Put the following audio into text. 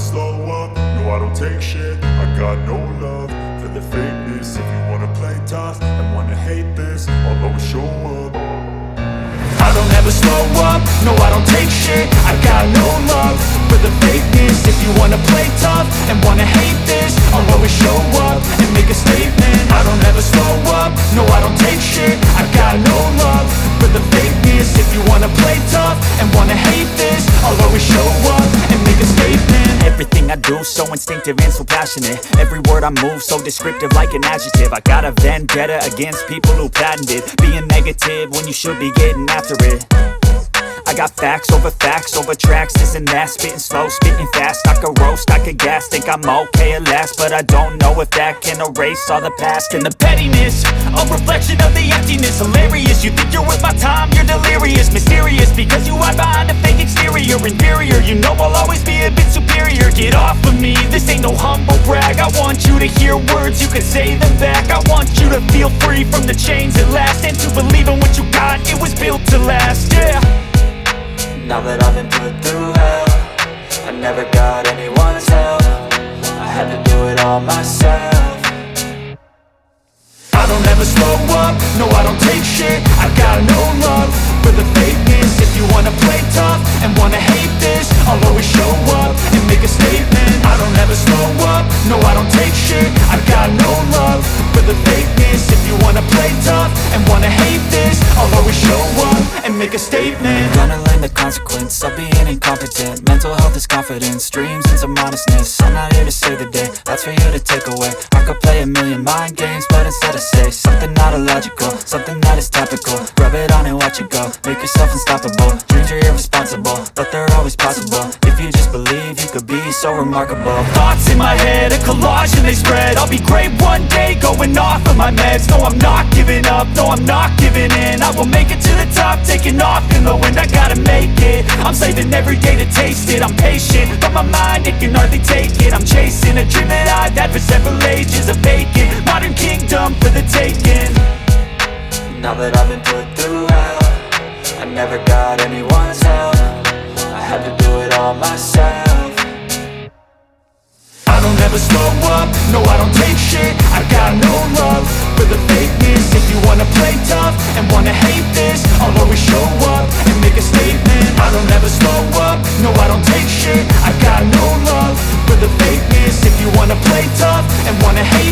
slow up, no I don't take shit. I got no love for the fakeness. If you wanna play tough and wanna hate this, I'll always show up. I don't ever slow up, no I don't take shit. I got no love for the fakeness. If you wanna play tough and wanna hate this, I'll always show up and make a statement. I don't ever slow up, no I don't take shit. I got no love for the fakeness. If you wanna play tough and wanna hate this, I'll always show up and make a statement. Everything I do so instinctive and so passionate. Every word I move so descriptive like an adjective. I got a vendetta against people who patented being negative when you should be getting after it. I got facts over tracks, this and that. Spitting slow, spitting fast, I could roast, I could gas. Think I'm okay at last, but I don't know if that can erase all the past. And the pettiness, a reflection of the emptiness. Hilarious, you think you're worth my time, you're delirious. Mysterious, because you hide behind a fake exterior. Inferior, you know I'll always be a bit superior. Get off of me, this ain't no humble brag. I want you to hear words, you can say them back. I want you to feel free from the chains at last, and to believe in what you got, it was built to last, yeah. Now that I've been put through hell, I never got anyone's help. I had to do it all myself. I don't ever slow up, no I don't take shit. I got no love for the fakeness. If you wanna play tough and wanna hate this, I'll always show up and make a statement. I don't ever slow up, no I don't take shit. I got no love for the fakeness. If you wanna play tough and wanna hate this, I'll always show up and make a statement. Gonna learn the consequence of being incompetent. Mental health is confidence, dreams and some honestness. I'm not here to save the day, that's for you to take away. I could play a million mind games, but instead I say something not illogical, something that is topical. Rub it on and watch it go, make yourself unstoppable. Dreams are irresponsible, but they're always possible. If you just believe, you could be so remarkable. Thoughts in my head, a collage and they spread. I'll be great one day, going off of my meds. No I'm not giving up, no I'm not giving in. I will make it to the top, taking off in the wind. I gotta make it, I'm saving every day to taste it. I'm patient, but my mind, it can hardly take it. I'm chasing a dream that I've had for several ages. A vacant, modern kingdom for the taking. Now that I've been put through hell, I never got anyone's help. I had to do it all myself. I don't ever slow up, no I don't take shit. I got no love for the fakeness. If you wanna play tough and wanna hate this, I'll always show up and make a statement. I don't ever slow up, no I don't take shit. I got no love for the fakeness. If you wanna play tough and wanna hate